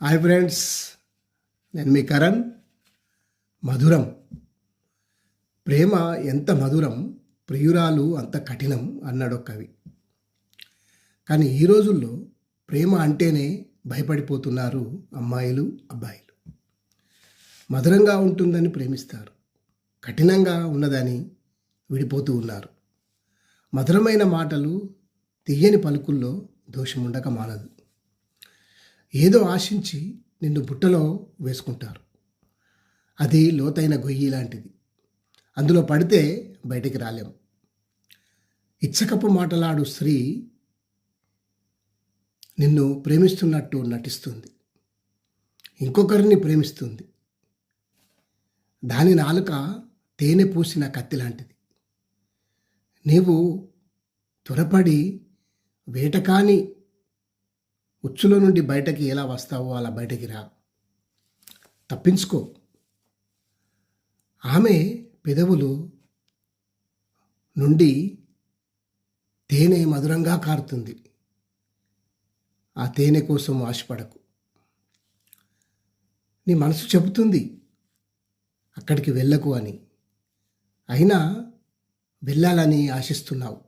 Hi friends, నేను మీ కరణ్. మధురం. ప్రేమ ఎంత మధురం, ప్రియురాలు అంత కఠినం అన్నాడు ఒక కవి. కానీ ఈ రోజుల్లో ప్రేమ అంటేనే భయపడిపోతున్నారు అమ్మాయిలు, అబ్బాయిలు. మధురంగా ఉంటుందని ప్రేమిస్తారు, కఠినంగా ఉన్నదని విడిపోతూ ఉన్నారు. మధురమైన మాటలు, తీయని పలుకుల్లో దోషముండక మానదు. ఏదో ఆశించి నిన్ను బుట్టలో వేసుకుంటారు. అది లోతైన గొయ్యి లాంటిది. అందులో పడితే బయటికి రాలేము. ఇచ్చకపు మాటలాడు స్త్రీ నిన్ను ప్రేమిస్తున్నట్టు నటిస్తుంది, ఇంకొకరిని ప్రేమిస్తుంది. దాని నాలుక తేనె పూసిన కత్తి లాంటిది. నీవు త్వరపడి వేటకాని ఉచ్చులో నుండి బయటకి ఎలా వస్తావో అలా బయటకి రా, తప్పించుకో. ఆమె పెదవులు నుండి తేనె మధురంగా కారుతుంది. ఆ తేనె కోసం ఆశపడకు. నీ మనసు చెబుతుంది అక్కడికి వెళ్ళకు అని, అయినా వెళ్ళాలని ఆశిస్తున్నావు.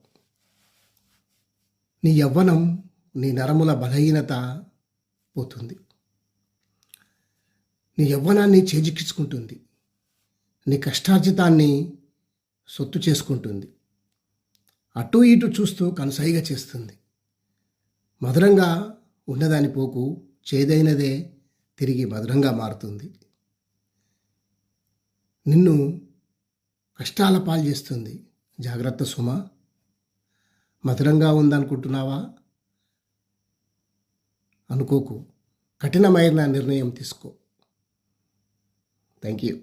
నీ యవ్వనం, నీ నరముల బలహీనత పోతుంది. నీ యవ్వనాన్ని చేజిక్కించుకుంటుంది. నీ కష్టార్జితాన్ని సొత్తు చేసుకుంటుంది. అటు ఇటు చూస్తూ కనుసైగ చేస్తుంది. మధురంగా ఉన్నదాని పోకు చేదైనదే తిరిగి మధురంగా మారుతుంది. నిన్ను కష్టాల పాలు చేస్తుంది. జాగ్రత్త సుమ. మధురంగా ఉందనుకుంటున్నావా? అనుకోకు. కఠినమైన నిర్ణయం తీసుకో. Thank you.